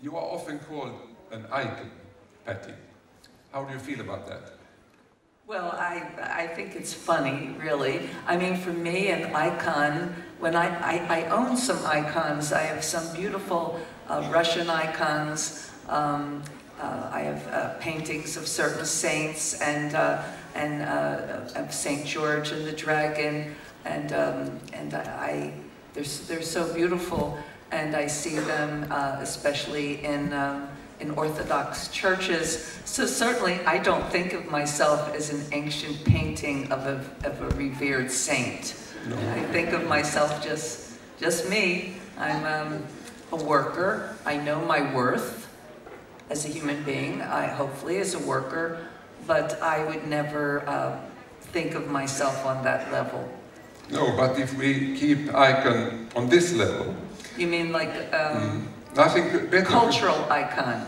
You are often called an icon, Patti. How do you feel about that? Well, I think it's funny, really. I mean, for me, an icon, when I own some icons. I have some beautiful Russian icons. I have paintings of certain saints and of St. George and the Dragon, and they're so beautiful, and I see them especially in Orthodox churches. So certainly I don't think of myself as an ancient painting of a revered saint. No. I think of myself just me. I'm a worker. I know my worth as a human being, hopefully as a worker, but I would never think of myself on that level. No, but if we keep icon on this level... You mean like nothing better. Cultural icon?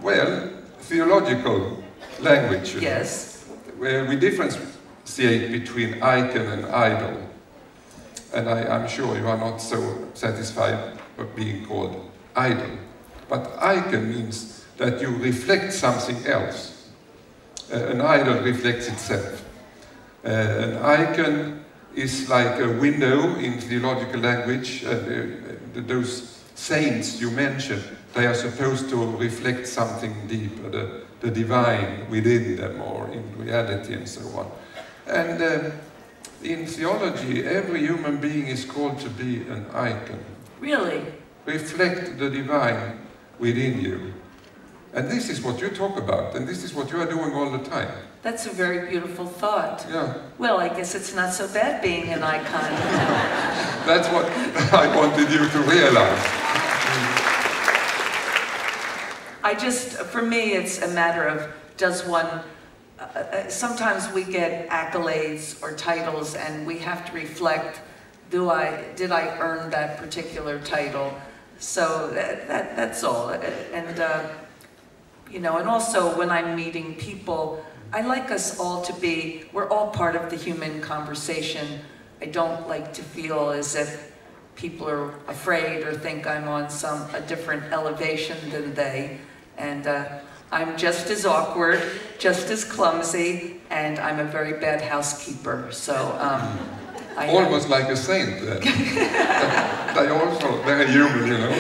Well, theological language. Yes. Where we differentiate between icon and idol. And I'm sure you are not so satisfied with being called idol. But icon means that you reflect something else. An idol reflects itself. An icon is like a window in theological language. Those saints you mentioned, they are supposed to reflect something deeper, the divine within them, or in reality, and so on. And in theology, every human being is called to be an icon. Really? Reflect the divine within you. And this is what you talk about, and this is what you are doing all the time. That's a very beautiful thought. Yeah. Well, I guess it's not so bad being an icon. That's what I wanted you to realize. For me, it's a matter of, does one, sometimes we get accolades or titles and we have to reflect, did I earn that particular title? So that's all. And, you know, and also when I'm meeting people, I like us all to be, we're all part of the human conversation. I don't like to feel as if people are afraid or think I'm on a different elevation than they. And I'm just as awkward, just as clumsy, and I'm a very bad housekeeper. So almost like a saint then. They're also very human, you know.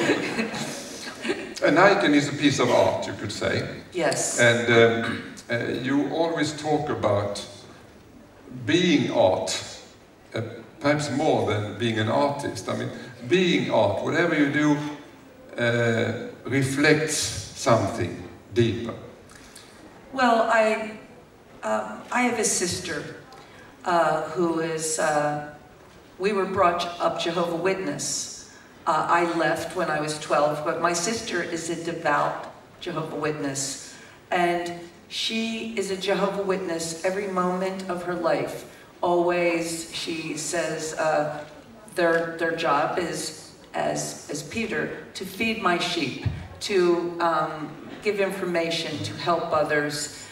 An icon is a piece of art, you could say. Yes. And you always talk about being art, perhaps more than being an artist. I mean, being art, whatever you do, reflects something deeper. Well, I have a sister who is, we were brought up Jehovah's Witness. I left when I was 12, but my sister is a devout Jehovah's Witness, and she is a Jehovah's Witness every moment of her life. Always, she says, their job is, as Peter, to feed my sheep, to give information, to help others.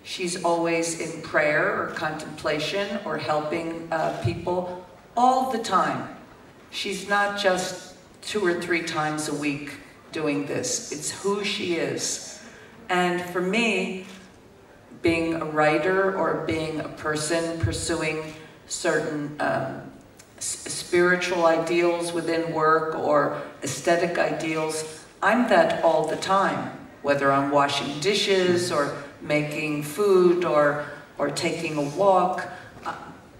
She's always in prayer or contemplation or helping people all the time. She's not just 2 or 3 times a week doing this. It's who she is. And for me, being a writer or being a person pursuing certain spiritual ideals within work or aesthetic ideals, I'm that all the time, whether I'm washing dishes or making food or taking a walk.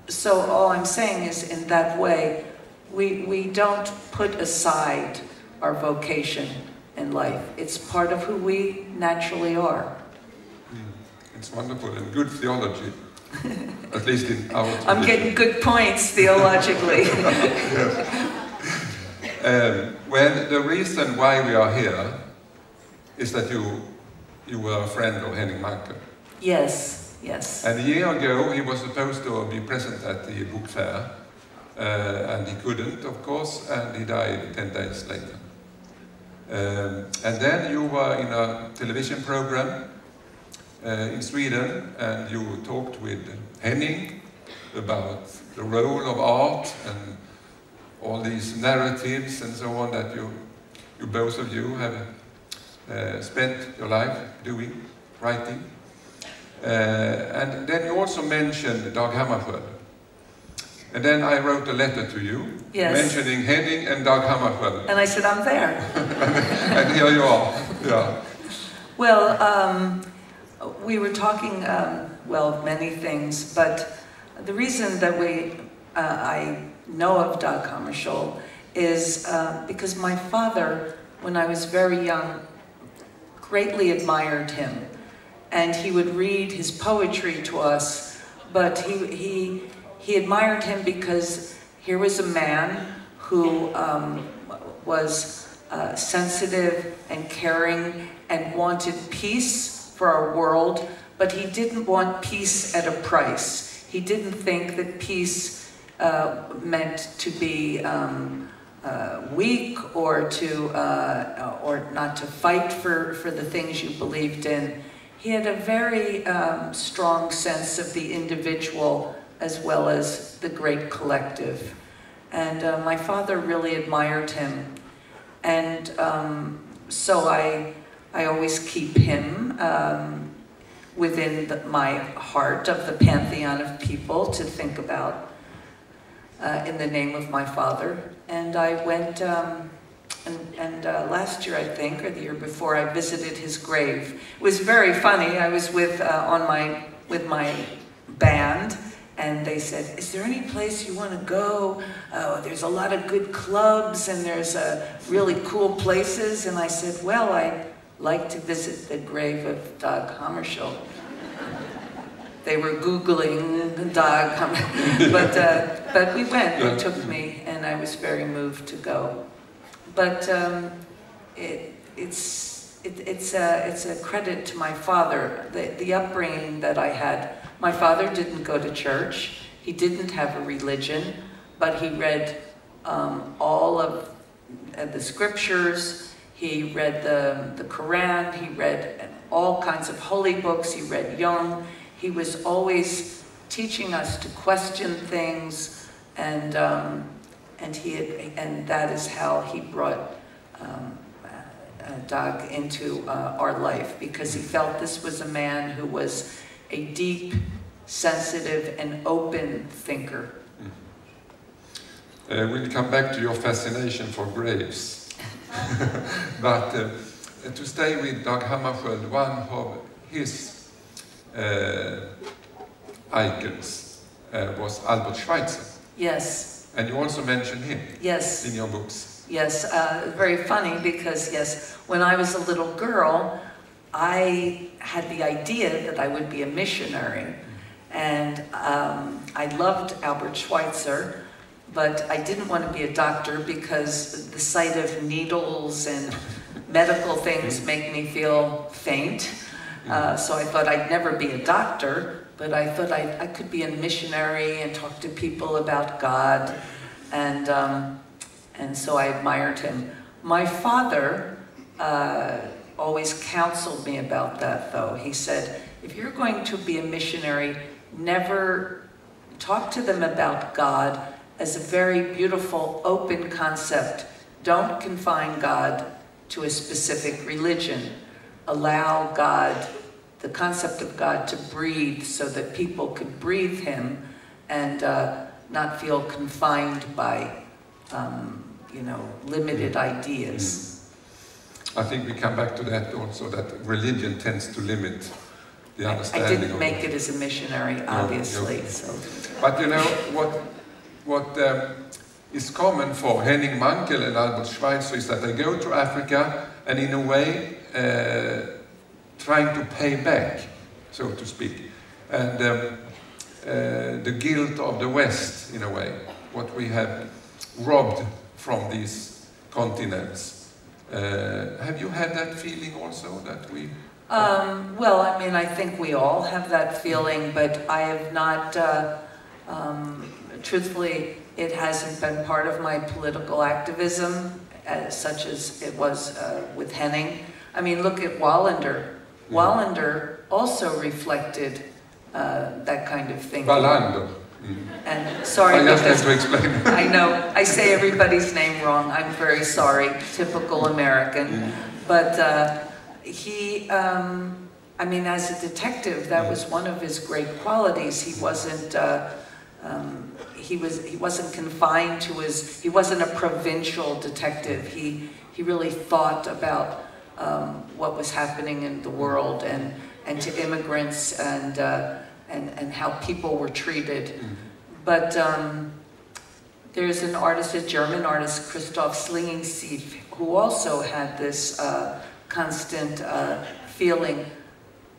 So all I'm saying is, in that way, we don't put aside our vocation in life. It's part of who we naturally are. It's wonderful and good theology, at least in our tradition. I'm getting good points theologically. Well, the reason why we are here is that you were a friend of Henning Mankell. Yes, yes. And a year ago he was supposed to be present at the book fair, and he couldn't, of course, and he died 10 days later. And then you were in a television program in Sweden, and you talked with Henning about the role of art and all these narratives and so on that you you both of you have spent your life doing, writing. And then you also mentioned Dag Hammarskjöld. And then I wrote a letter to you, yes, mentioning Henning and Dag Hammarskjöld. And I said, I'm there. And here you are. Yeah. Well, we were talking, well, many things, but the reason that I know of Dag Hammarskjöld is because my father, when I was very young, greatly admired him. And he would read his poetry to us, but he admired him because here was a man who was sensitive and caring and wanted peace for our world, but he didn't want peace at a price. He didn't think that peace meant to be weak or not to fight for the things you believed in. He had a very strong sense of the individual as well as the great collective. And my father really admired him. And so I always keep him within my heart of the pantheon of people to think about in the name of my father. And I went, and last year, I think, or the year before, I visited his grave. It was very funny. I was with my band, and they said, "Is there any place you want to go? There's a lot of good clubs, and there's really cool places." And I said, "Well, I'd like to visit the grave of Dag Hammarskjöld." They were Googling Dag Hammarskjöld, but we went. They took me, and I was very moved to go. But it's a credit to my father, the upbringing that I had. My father didn't go to church. He didn't have a religion, but he read all of the scriptures. He read the Quran. He read all kinds of holy books. He read Jung. He was always teaching us to question things, and that is how he brought Dag into our life, because he felt this was a man who was a deep, sensitive, and open thinker. We'll come back to your fascination for graves. But to stay with Dag Hammarskjöld, one of his icons was Albert Schweitzer. Yes. And you also mentioned him, yes, in your books. Yes, very funny because, yes, when I was a little girl, I had the idea that I would be a missionary. And I loved Albert Schweitzer, but I didn't want to be a doctor because the sight of needles and medical things make me feel faint. So I thought I'd never be a doctor, but I thought I could be a missionary and talk to people about God, and so I admired him. My father always counseled me about that, though. He said, if you're going to be a missionary, never talk to them about God as a very beautiful, open concept. Don't confine God to a specific religion. Allow God, the concept of God, to breathe so that people could breathe him and not feel confined by, limited ideas. I think we come back to that also, that religion tends to limit the understanding. I didn't make it as a missionary, obviously. No. So. But you know, what is common for Henning Mankell and Albert Schweitzer is that they go to Africa and in a way trying to pay back, so to speak. And the guilt of the West, in a way, what we have robbed from these continents. Have you had that feeling also, that we... Well, I mean, I think we all have that feeling, but I have not, truthfully, it hasn't been part of my political activism, such as it was with Henning. I mean, look at Wallander. Wallander also reflected that kind of thinking. Wallander. And sorry, I just have to explain. I know, I say everybody's name wrong. I'm very sorry, typical American. But he, I mean, as a detective, that was one of his great qualities. He wasn't, he wasn't confined to he wasn't a provincial detective. He really thought about what was happening in the world and to immigrants and how people were treated. But there's an artist, a German artist, Christoph Slingensief, who also had this constant feeling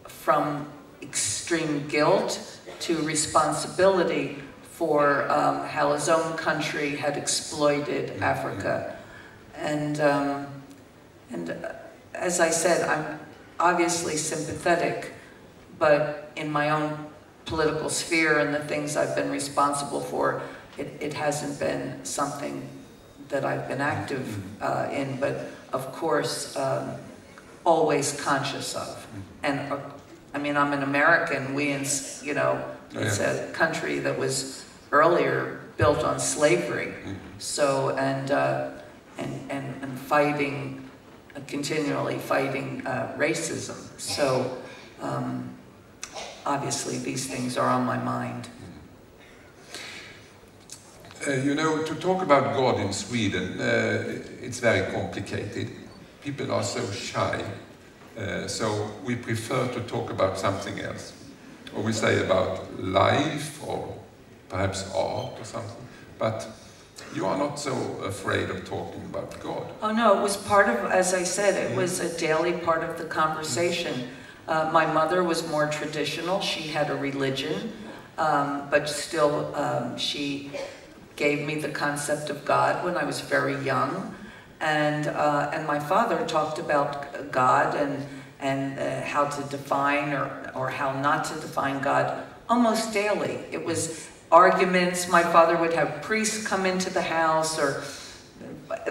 from extreme guilt to responsibility for how his own country had exploited Africa. And as I said, I'm obviously sympathetic, but in my own political sphere and the things I've been responsible for, it hasn't been something that I've been active in, but of course, always conscious of. And I mean, I'm an American. You know, it's a country that was earlier built on slavery. So, and fighting, continually fighting racism. So, obviously, these things are on my mind. You know, to talk about God in Sweden, it's very complicated. People are so shy, so we prefer to talk about something else. Or we say about life, or perhaps art or something. But you are not so afraid of talking about God. Oh no, it was part of, as I said, it was a daily part of the conversation. My mother was more traditional. She had a religion, but still she gave me the concept of God when I was very young. And my father talked about God and how to define or how not to define God almost daily. It was arguments. My father would have priests come into the house, or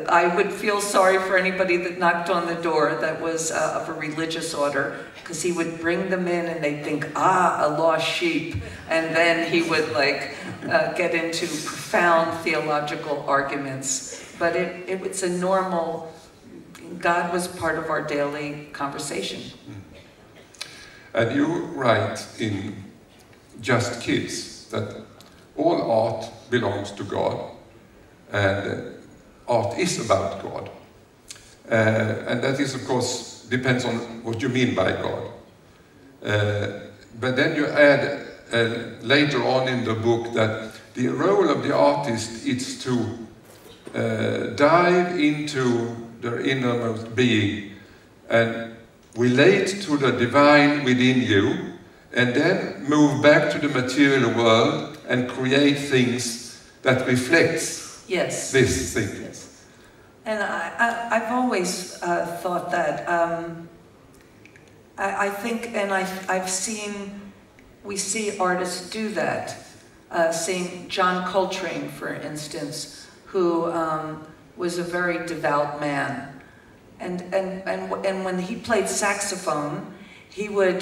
I would feel sorry for anybody that knocked on the door that was of a religious order, because he would bring them in and they'd think, ah, a lost sheep. And then he would like get into profound theological arguments. But it was a normal, God was part of our daily conversation. And you write in Just Kids that all art belongs to God, and art is about God. And that is, of course, depends on what you mean by God. But then you add later on in the book that the role of the artist is to dive into their innermost being and relate to the divine within you, and then move back to the material world and create things that reflects this thing. Yes. And I've always thought that. I think, and I've seen, we see artists do that. Seeing John Coltrane, for instance, who was a very devout man. And when he played saxophone, he would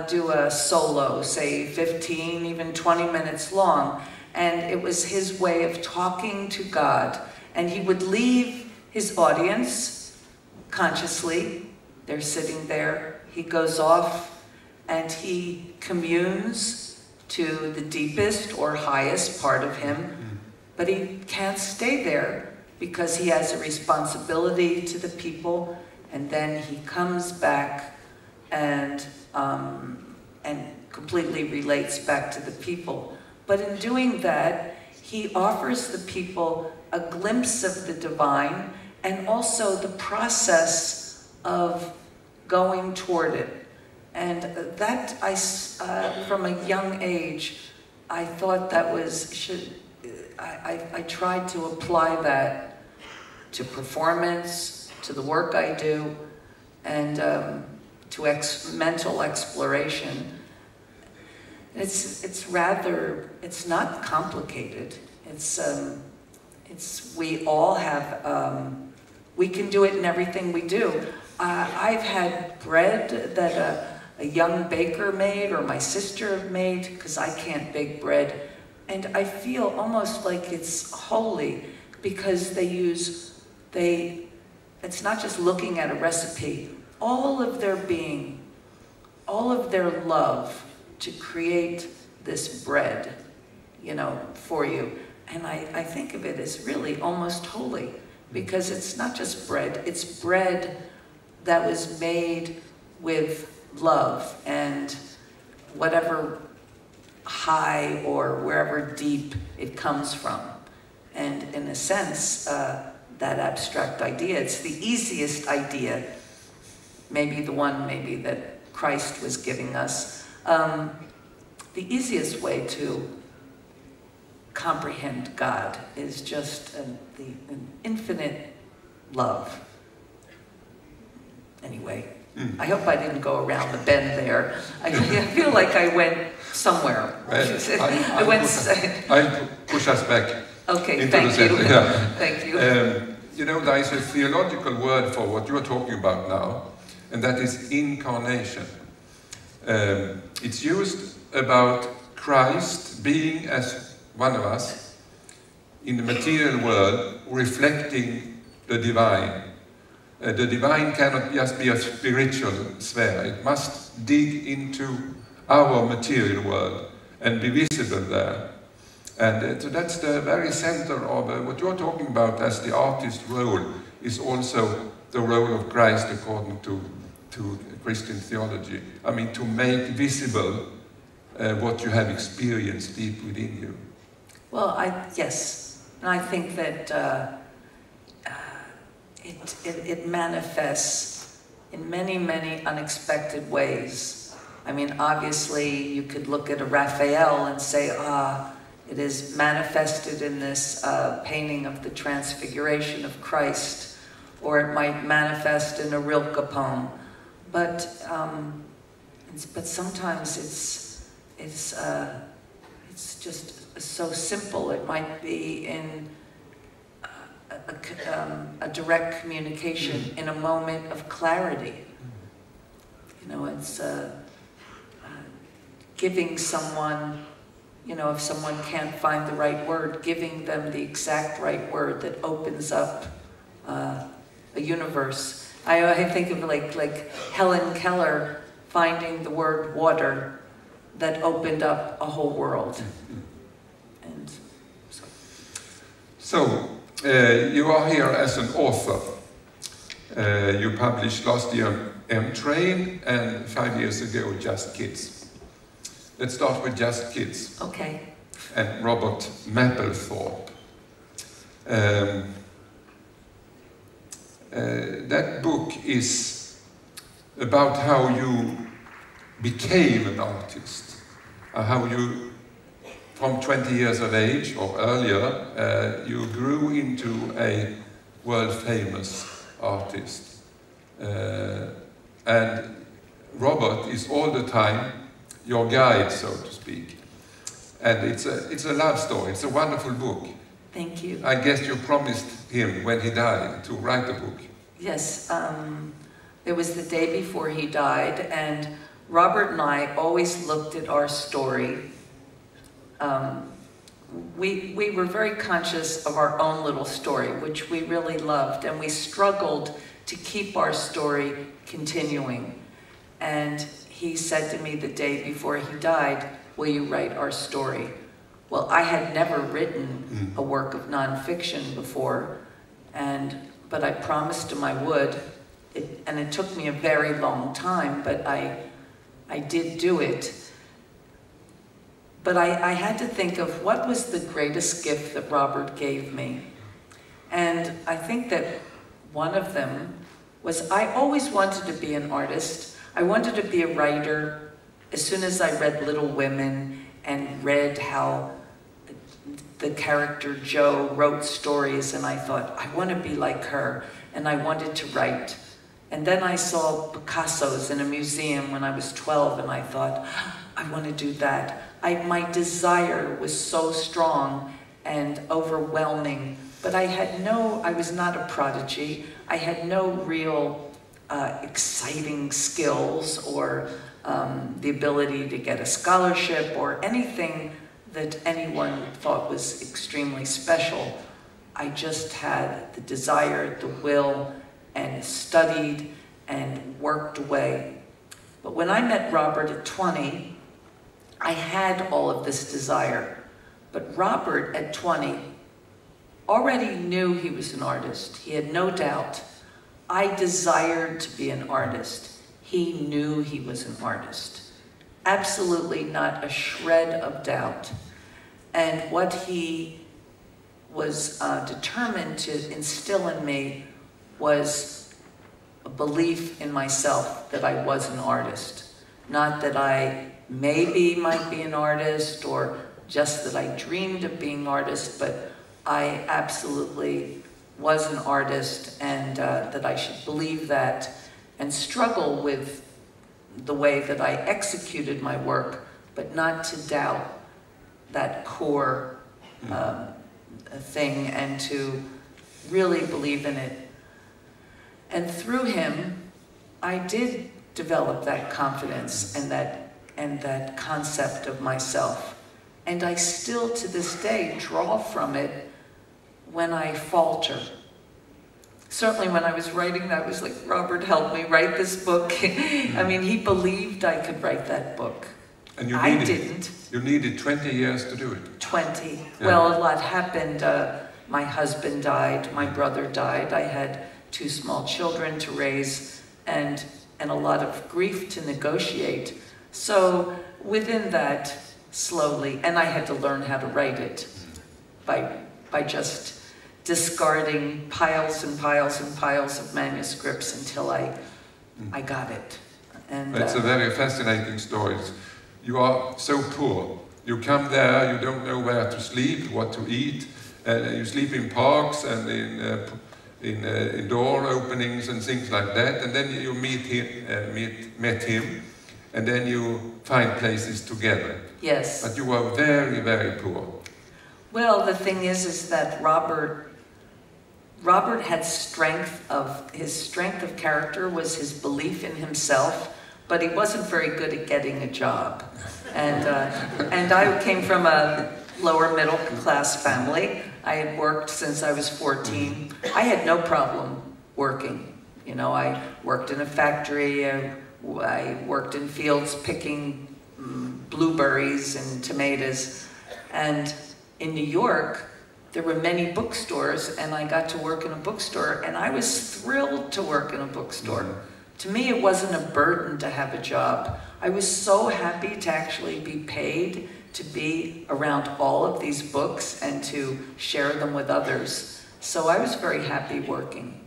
do a solo, say 15, even 20 minutes long. And it was his way of talking to God. And he would leave his audience consciously. They're sitting there. He goes off and he communes to the deepest or highest part of him. But he can't stay there because he has a responsibility to the people. And then he comes back and completely relates back to the people. But in doing that, he offers the people a glimpse of the divine and also the process of going toward it. And that, from a young age, I thought that was, I tried to apply that to performance, to the work I do, and to mental exploration. It's not complicated. We all have, we can do it in everything we do. I've had bread that a young baker made, or my sister made, because I can't bake bread and I feel almost like it's holy because it's not just looking at a recipe, all of their being, all of their love to create this bread, you know, for you. And I think of it as really almost holy, because it's not just bread, it's bread that was made with love and whatever high or wherever deep it comes from. And in a sense, that abstract idea, it's the easiest idea, maybe the one that Christ was giving us, the easiest way to comprehend God is just an infinite love. Anyway, I hope I didn't go around the bend there. I feel like I went somewhere. I'll push us back. Okay, into thank the you. center. Yeah. Thank you. You know, there is a theological word for what you're talking about now, and that is incarnation. It's used about Christ being as one of us in the material world, reflecting the divine. The divine cannot just be a spiritual sphere. It must dig into our material world and be visible there. And so that's the very center of what you're talking about as the artist role, is also the role of Christ according to Christian theology. I mean, to make visible what you have experienced deep within you. Well, yes, and I think that it manifests in many, many unexpected ways. I mean, obviously, you could look at a Raphael and say, it is manifested in this painting of the Transfiguration of Christ, or it might manifest in a Rilke poem. But sometimes it's just so simple. It might be in a direct communication, in a moment of clarity. You know, it's giving someone, you know, if someone can't find the right word, giving them the exact right word that opens up a universe. I think of like Helen Keller finding the word water that opened up a whole world. And so you are here as an author. You published last year M-Train and 5 years ago Just Kids. Let's start with Just Kids. Okay. And Robert Mapplethorpe. That book is about how you became an artist, how you, from 20 years of age or earlier, you grew into a world-famous artist. And Robert is all the time your guide, so to speak. And it's a love story. It's a wonderful book. Thank you. I guess you promised him when he died to write a book. Yes, it was the day before he died, and Robert and I always looked at our story. We were very conscious of our own little story, which we really loved, and we struggled to keep our story continuing. And he said to me the day before he died, "Will you write our story?" Well, I had never written a work of nonfiction before, but I promised him I would, and it took me a very long time, but I did do it. But I had to think of what was the greatest gift that Robert gave me. And I think that one of them was I always wanted to be an artist. I wanted to be a writer. As soon as I read Little Women and read how the character Jo wrote stories, and I thought, I want to be like her, and I wanted to write. And then I saw Picasso's in a museum when I was 12, and I thought, I want to do that. My desire was so strong and overwhelming, but I was not a prodigy. I had no real exciting skills or the ability to get a scholarship or anything that anyone thought was extremely special. I just had the desire, the will, and studied and worked away. But when I met Robert at 20, I had all of this desire. But Robert at 20 already knew he was an artist. He had no doubt. I desired to be an artist. He knew he was an artist. Absolutely not a shred of doubt. And what he was determined to instill in me was a belief in myself that I was an artist. Not that I maybe might be an artist or just that I dreamed of being an artist, but I absolutely was an artist, and that I should believe that and struggle with the way that I executed my work, but not to doubt that core thing and to really believe in it. And through him, I did develop that confidence and that concept of myself. And I still, to this day, draw from it when I falter. Certainly when I was writing that, I was like, Robert helped me write this book. I mean, he believed I could write that book. And I didn't. You needed 20 years to do it. 20. Yeah. Well, a lot happened. My husband died, my brother died, I had 2 small children to raise, and a lot of grief to negotiate. So within that, slowly, and I had to learn how to write it by just discarding piles and piles and piles of manuscripts until I got it. And it's a very fascinating story. You are so poor. You come there, you don't know where to sleep, what to eat. You sleep in parks and in door openings and things like that. And then you met him, and then you find places together. Yes. But you are very, very poor. Well, the thing is that Robert had his strength of character was his belief in himself, but he wasn't very good at getting a job. And I came from a lower middle class family. I had worked since I was 14. I had no problem working. You know, I worked in a factory, I worked in fields picking blueberries and tomatoes. And in New York, there were many bookstores, and I got to work in a bookstore, and I was thrilled to work in a bookstore. To me, it wasn't a burden to have a job. I was so happy to actually be paid to be around all of these books and to share them with others. So I was very happy working.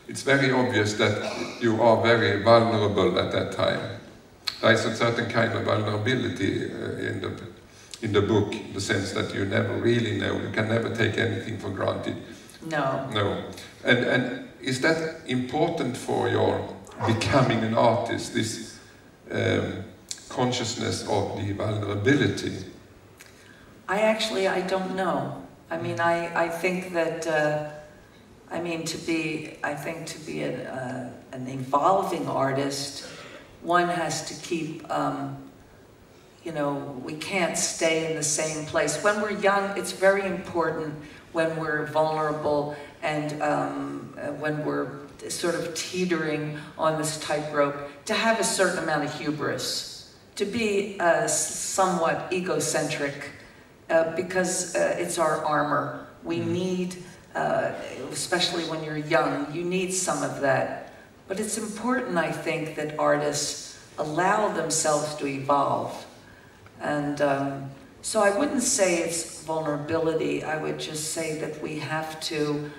It's very obvious that you are very vulnerable at that time. There is a certain kind of vulnerability in the book, in the sense that you never really know, you can never take anything for granted. No. No. And is that important for your becoming an artist, this consciousness of the vulnerability? I don't know. I mean, I think that, to be an evolving artist, one has to keep, we can't stay in the same place. When we're young, it's very important when we're vulnerable and when we're sort of teetering on this tightrope, to have a certain amount of hubris, to be somewhat egocentric, because it's our armor. We need, especially when you're young, you need some of that. But it's important, I think, that artists allow themselves to evolve. And so I wouldn't say it's vulnerability. I would just say that we have to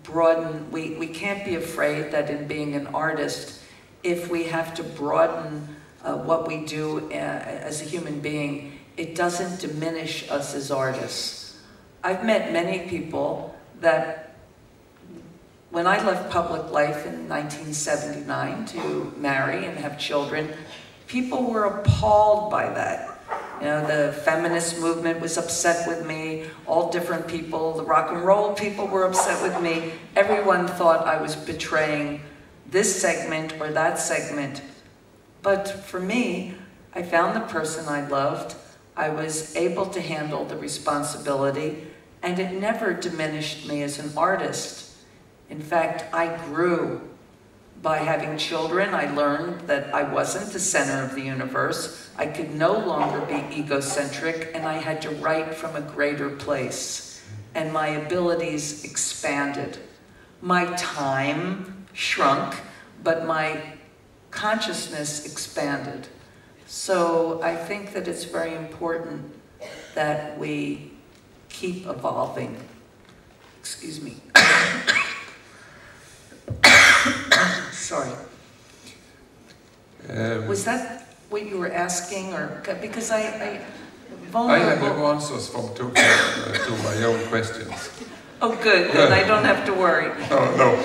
broaden. We can't be afraid that in being an artist, if we have to broaden what we do as a human being, it doesn't diminish us as artists. I've met many people that when I left public life in 1979 to marry and have children, people were appalled by that. You know, the feminist movement was upset with me, all different people, the rock and roll people were upset with me. Everyone thought I was betraying this segment or that segment. But for me, I found the person I loved. I was able to handle the responsibility, and it never diminished me as an artist. In fact, I grew. By having children, I learned that I wasn't the center of the universe. I could no longer be egocentric, and I had to write from a greater place. And my abilities expanded. My time shrunk, but my consciousness expanded. So I think that it's very important that we keep evolving. Excuse me. Sorry. Was that what you were asking, or because I have no answers to my own questions. Oh, good. Then I don't have to worry. No.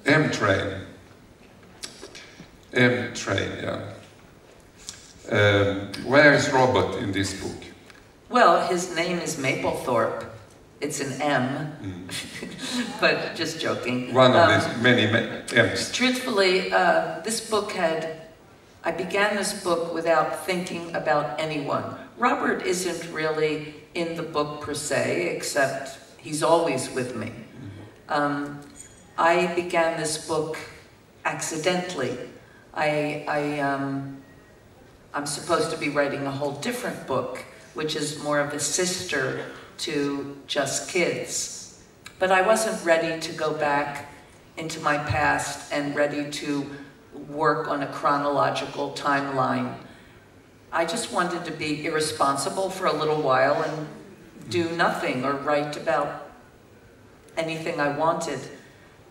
M-Train, yeah. Where is Robert in this book? Well, his name is Mapplethorpe. It's an M, but just joking. One of these many M's. Truthfully, I began this book without thinking about anyone. Robert isn't really in the book per se, except he's always with me. I began this book accidentally. I'm supposed to be writing a whole different book, which is more of a sister to Just Kids. But I wasn't ready to go back into my past and ready to work on a chronological timeline. I just wanted to be irresponsible for a little while and do nothing or write about anything I wanted.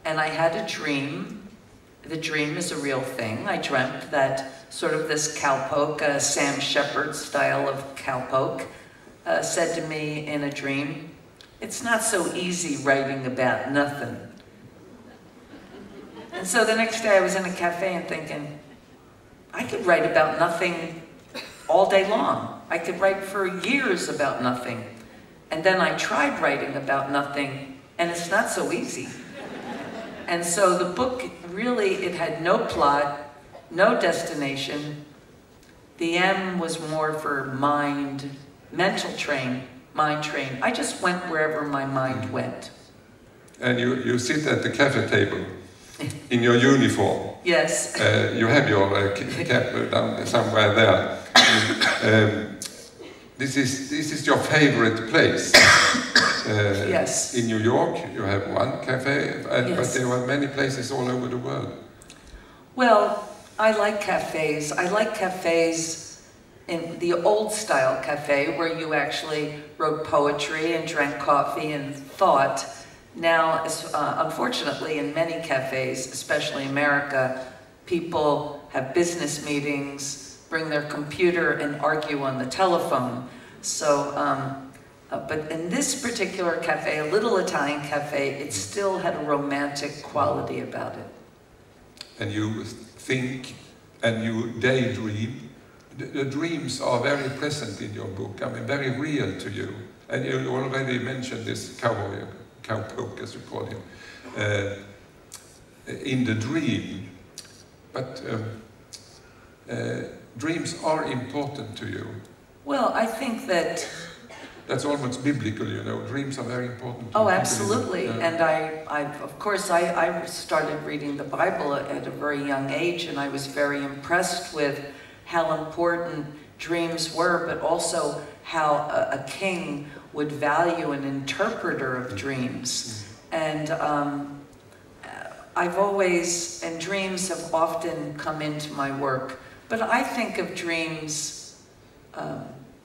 And I had a dream. The dream is a real thing. I dreamt that sort of this cowpoke, Sam Shepard style of cowpoke, said to me in a dream, "It's not so easy writing about nothing." And so the next day I was in a cafe and thinking, I could write about nothing all day long. I could write for years about nothing. And then I tried writing about nothing, and it's not so easy. And so the book really, it had no plot, no destination. The M was more for mind train. I just went wherever my mind went. And you sit at the cafe table in your uniform. Yes. You have your cap down somewhere there. This is your favorite place. Yes. In New York, you have one cafe, yes. But there are many places all over the world. Well, I like cafes. I like cafes in the old style cafe where you actually wrote poetry and drank coffee and thought. Now, unfortunately, in many cafes, especially America, people have business meetings, bring their computer and argue on the telephone. So, but in this particular cafe, a little Italian cafe, it still had a romantic quality about it. And you think and you daydream. The dreams are very present in your book, I mean, very real to you. And you already mentioned this cowpoke, as you call him, in the dream. But dreams are important to you. Well, I think that... That's almost biblical, you know. Dreams are very important to Oh, absolutely. And of course, I started reading the Bible at a very young age, and I was very impressed with how important dreams were, but also how a king would value an interpreter of dreams. And dreams have often come into my work, but I think of dreams,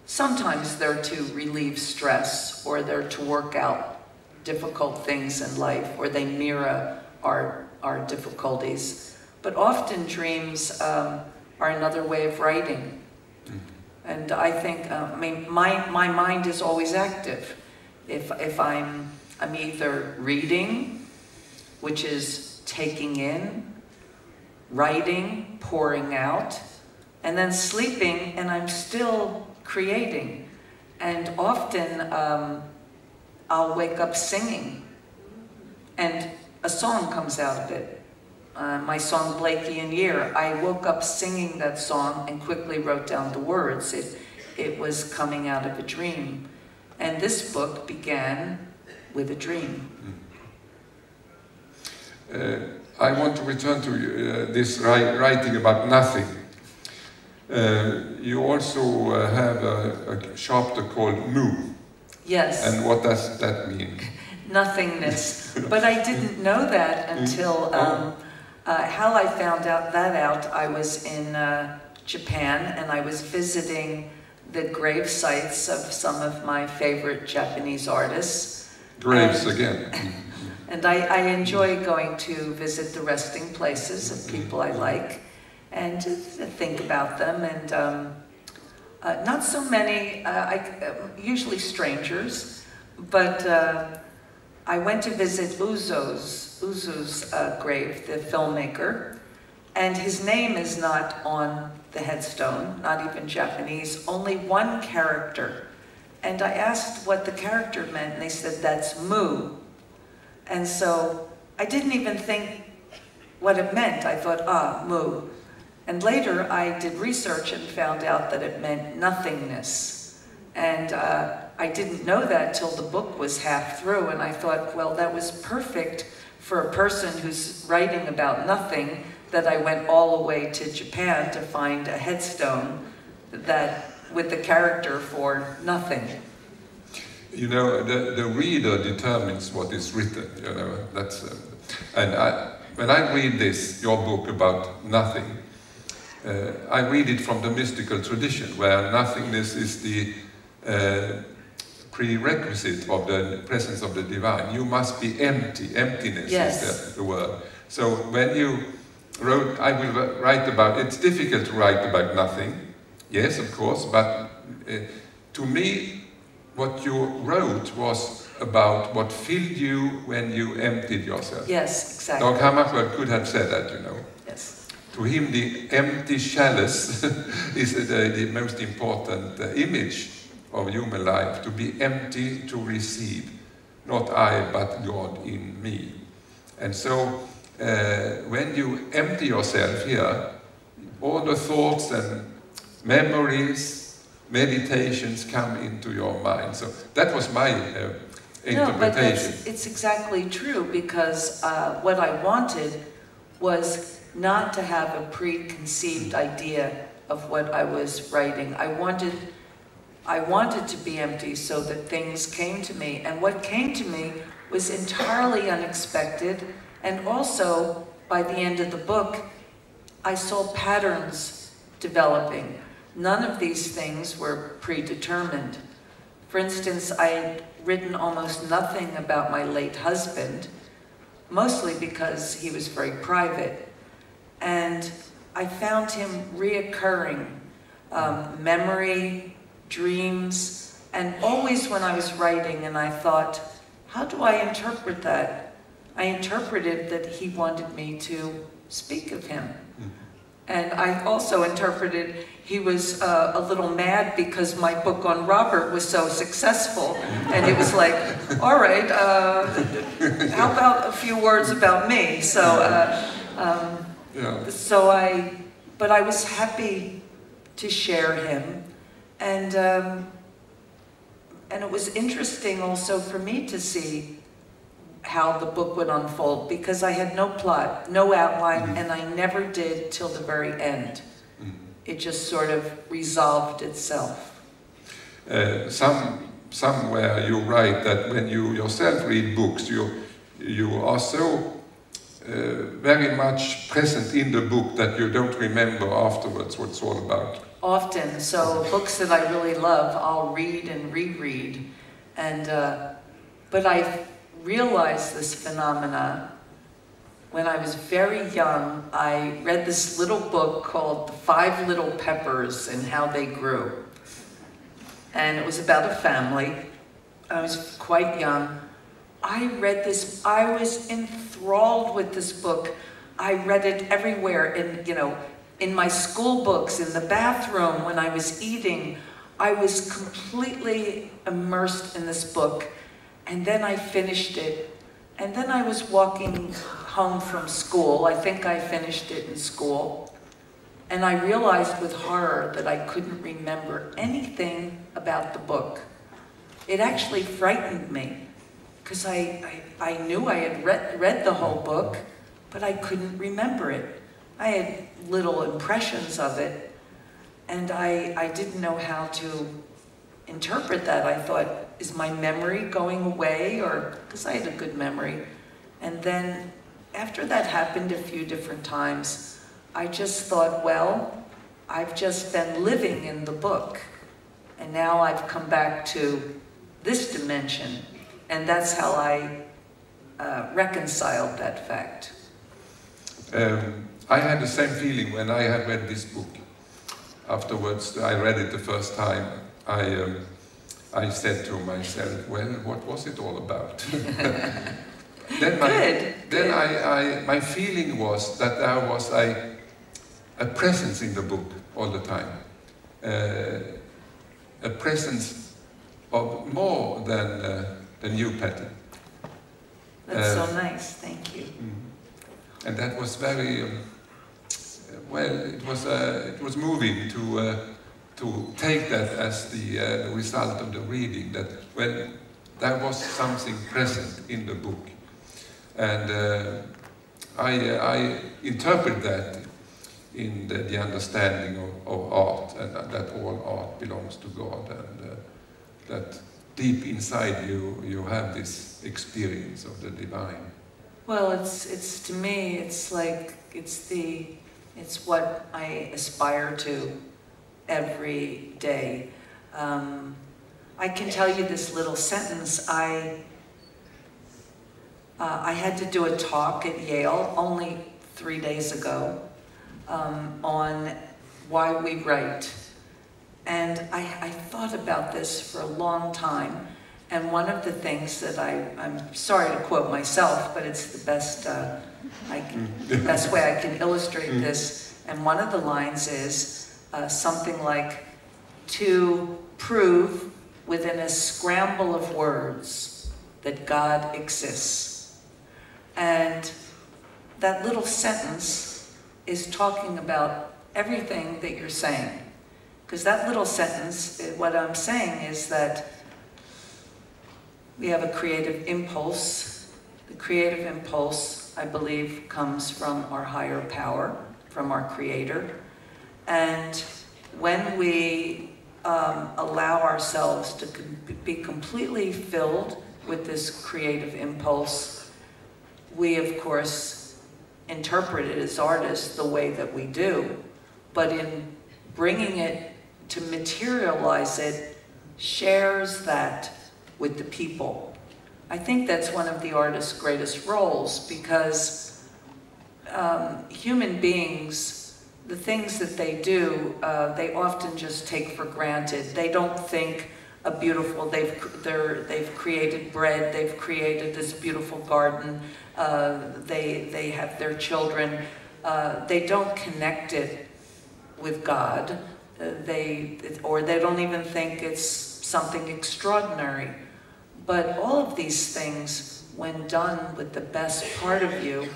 sometimes they're to relieve stress, or they're to work out difficult things in life, or they mirror our difficulties. But often dreams are another way of writing. And I think, I mean, my mind is always active. If I'm either reading, which is taking in, writing, pouring out, and then sleeping, and I'm still creating. And often I'll wake up singing, and a song comes out of it. my song Blakey and Year. I woke up singing that song and quickly wrote down the words. It was coming out of a dream. And this book began with a dream. I want to return to this writing about nothing. You also have a chapter called Move. Yes. And what does that mean? Nothingness. But I didn't know that until how I found out. I was in Japan, and I was visiting the grave sites of some of my favorite Japanese artists. Graves again. And I enjoy going to visit the resting places of people I like and to think about them. And not so many, usually strangers, but I went to visit Uzu's grave, the filmmaker, and his name is not on the headstone, not even Japanese, only one character. And I asked what the character meant, and they said, that's Mu. And so I didn't even think what it meant. I thought, Mu. And later I did research and found out that it meant nothingness. And I didn't know that till the book was half through, and I thought, well, that was perfect for a person who's writing about nothing, that I went all the way to Japan to find a headstone that with the character for nothing. You know, the reader determines what is written, you know, that's, and when I read this, your book about nothing, I read it from the mystical tradition, where nothingness is the prerequisite of the presence of the divine. You must be empty. Emptiness is the word. So when you wrote, I will write about, it's difficult to write about nothing, yes, of course, but to me, what you wrote was about what filled you when you emptied yourself. Yes, exactly. Dag Hammarskjölds could have said that, you know. Yes. To him, the empty chalice is the most important image of human life, to be empty to receive, not I, but God in me. And so, when you empty yourself here, all the thoughts and memories, meditations come into your mind. So that was my interpretation. No, but it's exactly true, because what I wanted was not to have a preconceived idea of what I was writing. I wanted to be empty so that things came to me, and what came to me was entirely unexpected, and also by the end of the book I saw patterns developing. None of these things were predetermined. For instance, I had written almost nothing about my late husband, mostly because he was very private. And I found him reoccurring, memory, dreams, and always when I was writing and I thought, how do I interpret that? I interpreted that he wanted me to speak of him. And I also interpreted he was a little mad because my book on Robert was so successful. And it was like, all right, how about a few words about me? So, but I was happy to share him. And it was interesting also for me to see how the book would unfold, because I had no plot, no outline, and I never did till the very end. It just sort of resolved itself. Somewhere you write that when you yourself read books, you are so very much present in the book that you don't remember afterwards what it's all about. Often. So books that I really love, I'll read and reread. And, but I realized this phenomena when I was very young. I read this little book called The 5 Little Peppers and How They Grew. And it was about a family. I was quite young. I read this, I was enthralled with this book. I read it everywhere, in my school books, in the bathroom, when I was eating. I was completely immersed in this book. And then I finished it. And then I was walking home from school. I think I finished it in school. And I realized with horror that I couldn't remember anything about the book. It actually frightened me, because I knew I had read the whole book, but I couldn't remember it. I had little impressions of it, and I didn't know how to interpret that. I thought, is my memory going away? Or, because I had a good memory. And then after that happened a few different times, I just thought, well, I've just been living in the book, and now I've come back to this dimension, and that's how I reconciled that fact. I had the same feeling when I had read this book. Afterwards, I read it the first time. I said to myself, well, what was it all about? My feeling was that there was a presence in the book all the time. A presence of more than you, Patti. That's so nice, thank you. And that was very, well, it was moving to take that as the result of the reading, that when there was something present in the book. And I interpret that in the understanding of art, and that all art belongs to God, and that deep inside you have this experience of the divine. Well, it's to me, it's like, it's what I aspire to every day. I can tell you this little sentence. I had to do a talk at Yale only 3 days ago on why we write. And I thought about this for a long time. And one of the things that I'm sorry to quote myself, but it's the best, the best way I can illustrate this. And one of the lines is something like, to prove within a scramble of words that God exists. And that little sentence is talking about everything that you're saying. Because that little sentence, what I'm saying is that we have a creative impulse. The creative impulse, I believe, comes from our higher power, from our Creator. And when we allow ourselves to be completely filled with this creative impulse, we, of course, interpret it as artists the way that we do. But in bringing it to materialize it, shares that with the people. I think that's one of the artist's greatest roles, because human beings, the things that they do, they often just take for granted. They don't think a beautiful, they've created bread, they've created this beautiful garden, they have their children. They don't connect it with God, or they don't even think it's something extraordinary. But all of these things, when done with the best part of you,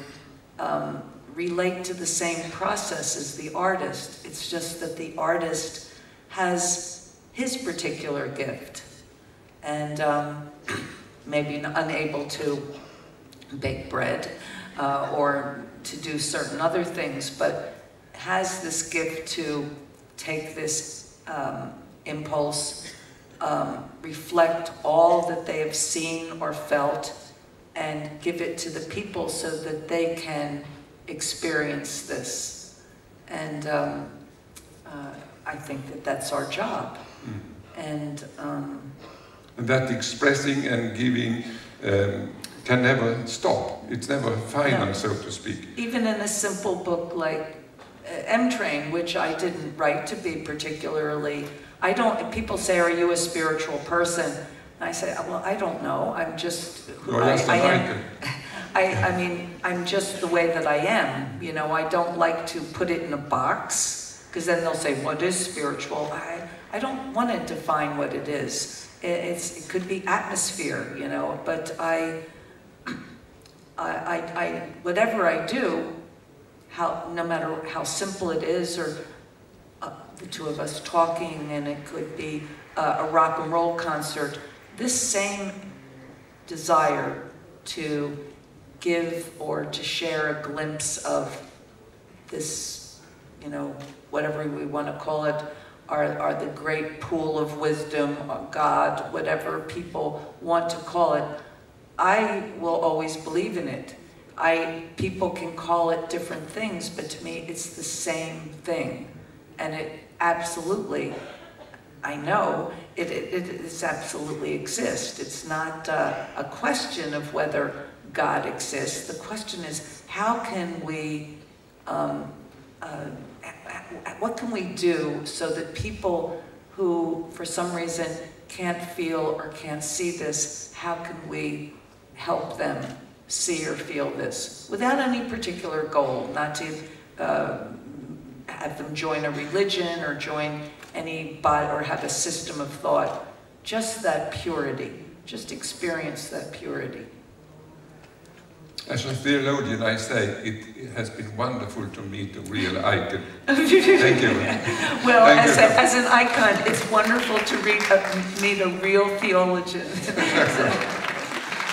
relate to the same process as the artist. It's just that the artist has his particular gift, and maybe unable to bake bread or to do certain other things, but has this gift to take this impulse, reflect all that they have seen or felt, and give it to the people so that they can experience this. And I think that that's our job. And that expressing and giving can never stop. It's never final, no. So to speak. Even in a simple book like M-Train, which I didn't write to be particularly, people say, are you a spiritual person? And I say, well, I don't know. I'm just who I am. I mean, I'm just the way that I am. You know, I don't like to put it in a box, because then they'll say, what is spiritual? I don't want to define what it is. It could be atmosphere, you know, but whatever I do, no matter how simple it is, or the two of us talking, and it could be a rock and roll concert, this same desire to give or to share a glimpse of this, you know, whatever we want to call it, are the great pool of wisdom, or God, whatever people want to call it, I will always believe in it. People can call it different things, but to me it's the same thing. And it absolutely, I know, it absolutely exists. It's not a question of whether God exists. The question is, how can we, what can we do so that people who, for some reason, can't feel or can't see this, how can we help them see or feel this without any particular goal, not to have them join a religion or join any body or have a system of thought, just that purity, just experience that purity. As a theologian, I say it has been wonderful to meet a real icon. Thank you. Well, Thank you. As an icon, it's wonderful to meet a real theologian.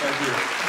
Thank you.